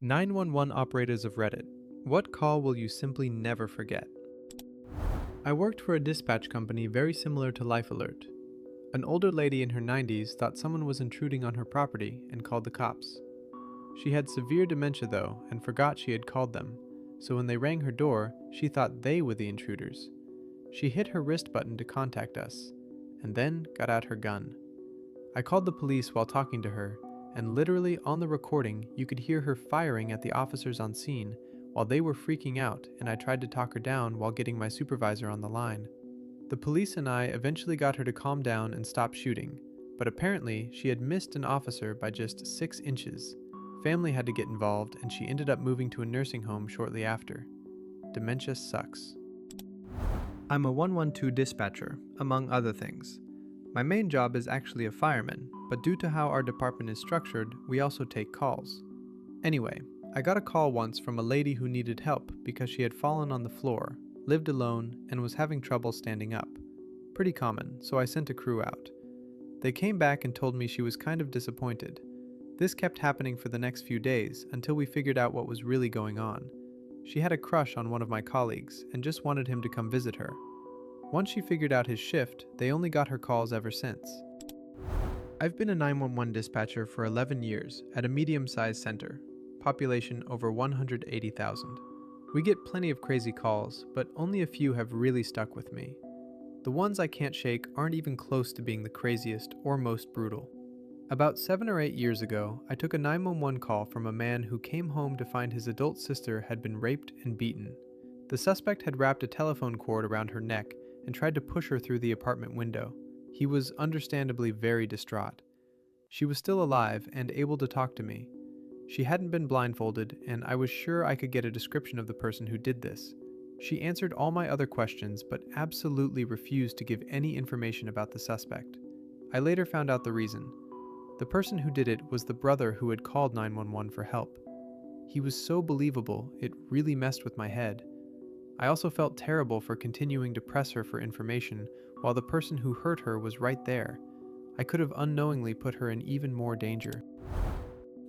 911 operators of Reddit. What call will you simply never forget? I worked for a dispatch company very similar to Life Alert. An older lady in her 90s thought someone was intruding on her property and called the cops. She had severe dementia though and forgot she had called them, so when they rang her door, she thought they were the intruders. She hit her wrist button to contact us, and then got out her gun. I called the police while talking to her, and literally on the recording, you could hear her firing at the officers on scene while they were freaking out, and I tried to talk her down while getting my supervisor on the line. The police and I eventually got her to calm down and stop shooting, but apparently she had missed an officer by just 6 inches. Family had to get involved, and she ended up moving to a nursing home shortly after. Dementia sucks. I'm a 112 dispatcher, among other things. My main job is actually a fireman, but due to how our department is structured, we also take calls. Anyway, I got a call once from a lady who needed help because she had fallen on the floor, lived alone, and was having trouble standing up. Pretty common, so I sent a crew out. They came back and told me she was kind of disappointed. This kept happening for the next few days until we figured out what was really going on. She had a crush on one of my colleagues and just wanted him to come visit her. Once she figured out his shift, they only got her calls ever since. I've been a 911 dispatcher for 11 years at a medium-sized center, population over 180,000. We get plenty of crazy calls, but only a few have really stuck with me. The ones I can't shake aren't even close to being the craziest or most brutal. About 7 or 8 years ago, I took a 911 call from a man who came home to find his adult sister had been raped and beaten. The suspect had wrapped a telephone cord around her neck and tried to push her through the apartment window. He was understandably very distraught. She was still alive and able to talk to me. She hadn't been blindfolded, and I was sure I could get a description of the person who did this. She answered all my other questions, but absolutely refused to give any information about the suspect. I later found out the reason. The person who did it was the brother who had called 911 for help. He was so believable, it really messed with my head. I also felt terrible for continuing to press her for information while the person who hurt her was right there. I could have unknowingly put her in even more danger.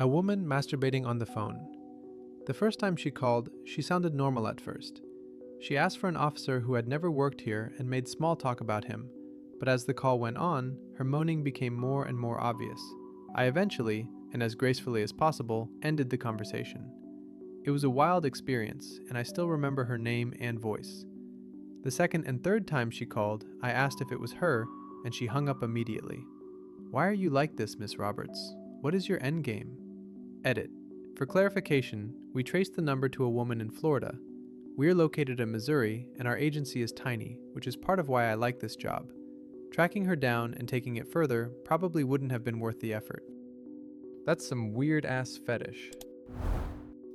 A woman masturbating on the phone. The first time she called, she sounded normal at first. She asked for an officer who had never worked here and made small talk about him, but as the call went on, her moaning became more and more obvious. I eventually, and as gracefully as possible, ended the conversation. It was a wild experience, and I still remember her name and voice. The second and third time she called, I asked if it was her, and she hung up immediately. "Why are you like this, Miss Roberts? What is your endgame?" Edit. For clarification, we traced the number to a woman in Florida. We're located in Missouri, and our agency is tiny, which is part of why I like this job. Tracking her down and taking it further probably wouldn't have been worth the effort. That's some weird-ass fetish.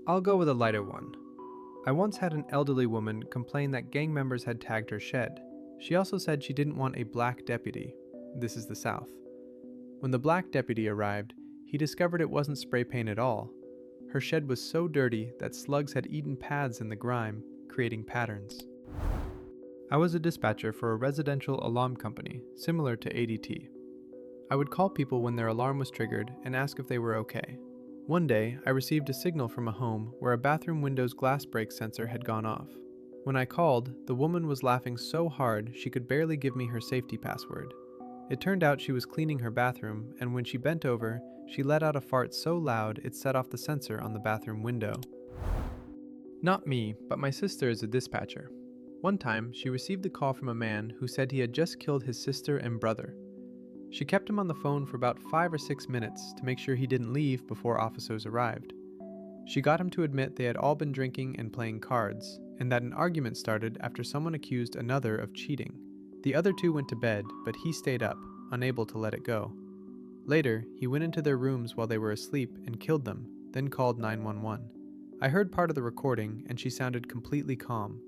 I'll go with a lighter one. I once had an elderly woman complain that gang members had tagged her shed. She also said she didn't want a black deputy. This is the South. When the black deputy arrived, he discovered it wasn't spray paint at all. Her shed was so dirty that slugs had eaten paths in the grime, creating patterns. I was a dispatcher for a residential alarm company, similar to ADT. I would call people when their alarm was triggered and ask if they were okay. One day, I received a signal from a home where a bathroom window's glass break sensor had gone off. When I called, the woman was laughing so hard she could barely give me her safety password. It turned out she was cleaning her bathroom, and when she bent over, she let out a fart so loud it set off the sensor on the bathroom window. Not me, but my sister is a dispatcher. One time, she received a call from a man who said he had just killed his sister and brother. She kept him on the phone for about 5 or 6 minutes to make sure he didn't leave before officers arrived. She got him to admit they had all been drinking and playing cards, and that an argument started after someone accused another of cheating. The other two went to bed, but he stayed up, unable to let it go. Later, he went into their rooms while they were asleep and killed them, then called 911. I heard part of the recording, and she sounded completely calm.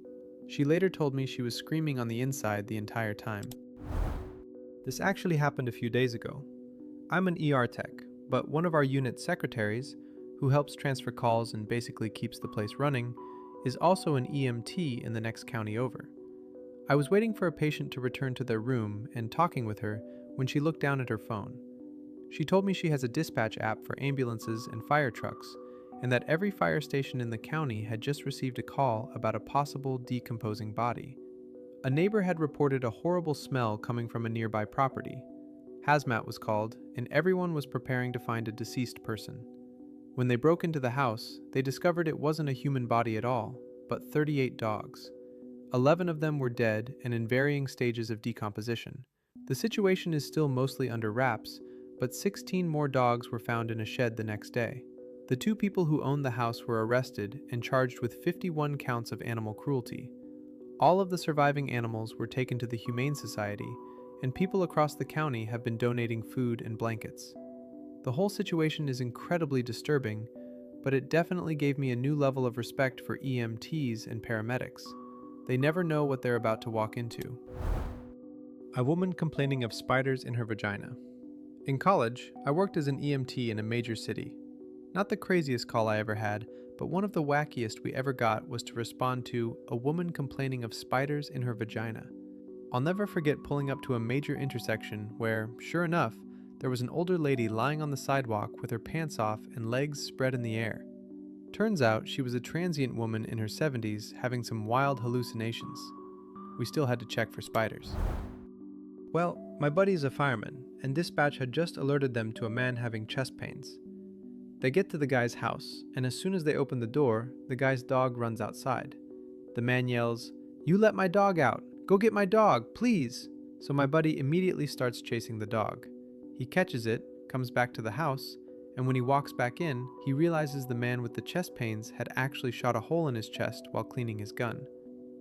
She later told me she was screaming on the inside the entire time. This actually happened a few days ago. I'm an ER tech, but one of our unit's secretaries, who helps transfer calls and basically keeps the place running, is also an EMT in the next county over. I was waiting for a patient to return to their room and talking with her when she looked down at her phone. She told me she has a dispatch app for ambulances and fire trucks, and that every fire station in the county had just received a call about a possible decomposing body. A neighbor had reported a horrible smell coming from a nearby property. Hazmat was called, and everyone was preparing to find a deceased person. When they broke into the house, they discovered it wasn't a human body at all, but 38 dogs. 11 of them were dead and in varying stages of decomposition. The situation is still mostly under wraps, but 16 more dogs were found in a shed the next day. The 2 people who owned the house were arrested and charged with 51 counts of animal cruelty. All of the surviving animals were taken to the Humane Society, and people across the county have been donating food and blankets. The whole situation is incredibly disturbing, but it definitely gave me a new level of respect for EMTs and paramedics. They never know what they're about to walk into. A woman complaining of spiders in her vagina. In college, I worked as an EMT in a major city. Not the craziest call I ever had, but one of the wackiest we ever got was to respond to a woman complaining of spiders in her vagina. I'll never forget pulling up to a major intersection where, sure enough, there was an older lady lying on the sidewalk with her pants off and legs spread in the air. Turns out she was a transient woman in her 70s having some wild hallucinations. We still had to check for spiders. Well, my buddy is a fireman, and dispatch had just alerted them to a man having chest pains. They get to the guy's house, and as soon as they open the door, the guy's dog runs outside. The man yells, "You let my dog out! Go get my dog, please!" So my buddy immediately starts chasing the dog. He catches it, comes back to the house, and when he walks back in, he realizes the man with the chest pains had actually shot a hole in his chest while cleaning his gun.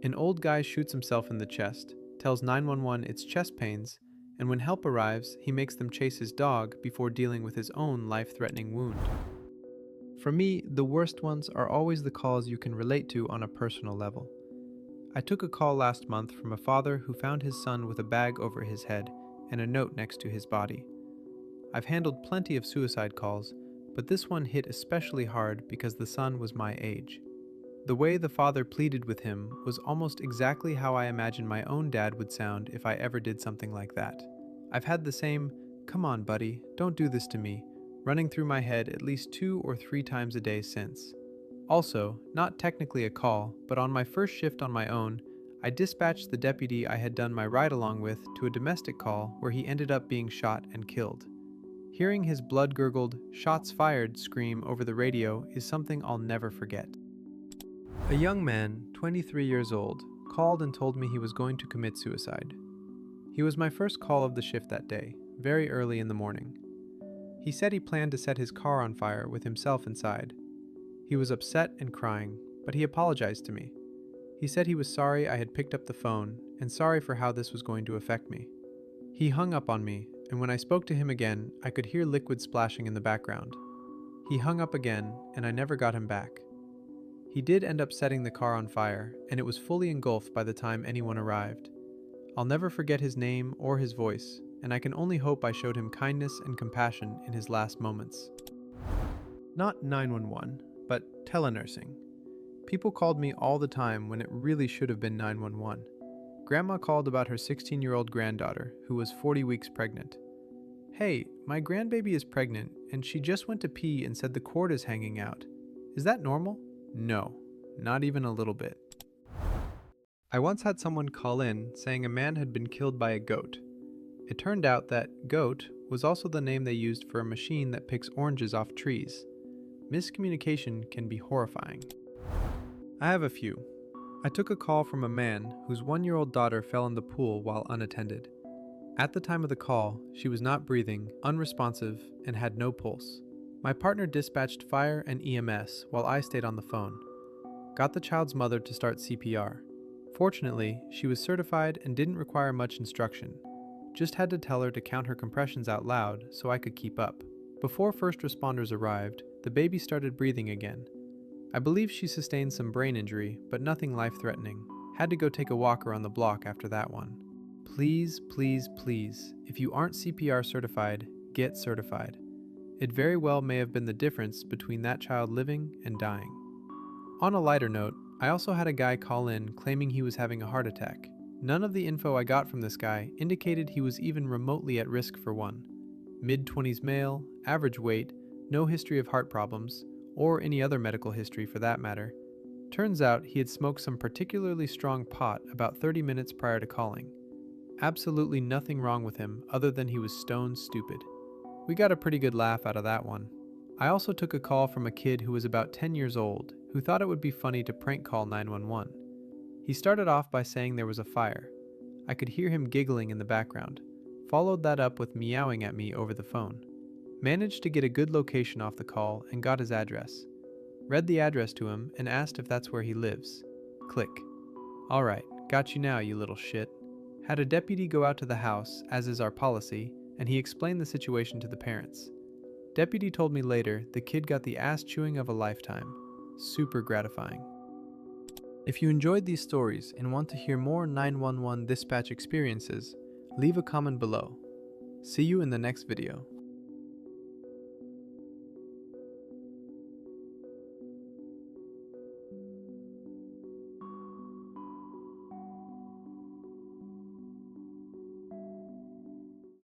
An old guy shoots himself in the chest, tells 911 it's chest pains, and when help arrives, he makes them chase his dog before dealing with his own life-threatening wound. For me, the worst ones are always the calls you can relate to on a personal level. I took a call last month from a father who found his son with a bag over his head and a note next to his body. I've handled plenty of suicide calls, but this one hit especially hard because the son was my age. The way the father pleaded with him was almost exactly how I imagine my own dad would sound if I ever did something like that. I've had the same, "Come on, buddy, don't do this to me," running through my head at least 2 or 3 times a day since. Also, not technically a call, but on my first shift on my own, I dispatched the deputy I had done my ride-along with to a domestic call where he ended up being shot and killed. Hearing his blood-gurgled, "shots fired" scream over the radio is something I'll never forget. A young man, 23 years old, called and told me he was going to commit suicide. He was my first call of the shift that day, very early in the morning. He said he planned to set his car on fire with himself inside. He was upset and crying, but he apologized to me. He said he was sorry I had picked up the phone and sorry for how this was going to affect me. He hung up on me, and when I spoke to him again, I could hear liquid splashing in the background. He hung up again, and I never got him back. He did end up setting the car on fire, and it was fully engulfed by the time anyone arrived. I'll never forget his name or his voice, and I can only hope I showed him kindness and compassion in his last moments. Not 911, but telenursing. People called me all the time when it really should have been 911. Grandma called about her 16-year-old granddaughter, who was 40 weeks pregnant. "Hey, my grandbaby is pregnant, and she just went to pee and said the cord is hanging out. Is that normal?" No, not even a little bit. I once had someone call in saying a man had been killed by a goat. It turned out that goat was also the name they used for a machine that picks oranges off trees. Miscommunication can be horrifying. I have a few. I took a call from a man whose 1-year-old daughter fell in the pool while unattended. At the time of the call, she was not breathing, unresponsive, and had no pulse. My partner dispatched fire and EMS while I stayed on the phone. Got the child's mother to start CPR. Fortunately, she was certified and didn't require much instruction. Just had to tell her to count her compressions out loud so I could keep up. Before first responders arrived, the baby started breathing again. I believe she sustained some brain injury, but nothing life-threatening. Had to go take a walk around the block after that one. Please, please, please, if you aren't CPR certified, get certified. It very well may have been the difference between that child living and dying. On a lighter note, I also had a guy call in claiming he was having a heart attack. None of the info I got from this guy indicated he was even remotely at risk for one. Mid-20s male, average weight, no history of heart problems, or any other medical history for that matter. Turns out he had smoked some particularly strong pot about 30 minutes prior to calling. Absolutely nothing wrong with him other than he was stone stupid. We got a pretty good laugh out of that one. I also took a call from a kid who was about 10 years old who thought it would be funny to prank call 911. He started off by saying there was a fire. I could hear him giggling in the background. Followed that up with meowing at me over the phone. Managed to get a good location off the call and got his address. Read the address to him and asked if that's where he lives. Click. Alright, got you now, you little shit. Had a deputy go out to the house, as is our policy, and he explained the situation to the parents. Deputy told me later the kid got the ass chewing of a lifetime. Super gratifying. If you enjoyed these stories and want to hear more 911 dispatch experiences, leave a comment below. See you in the next video.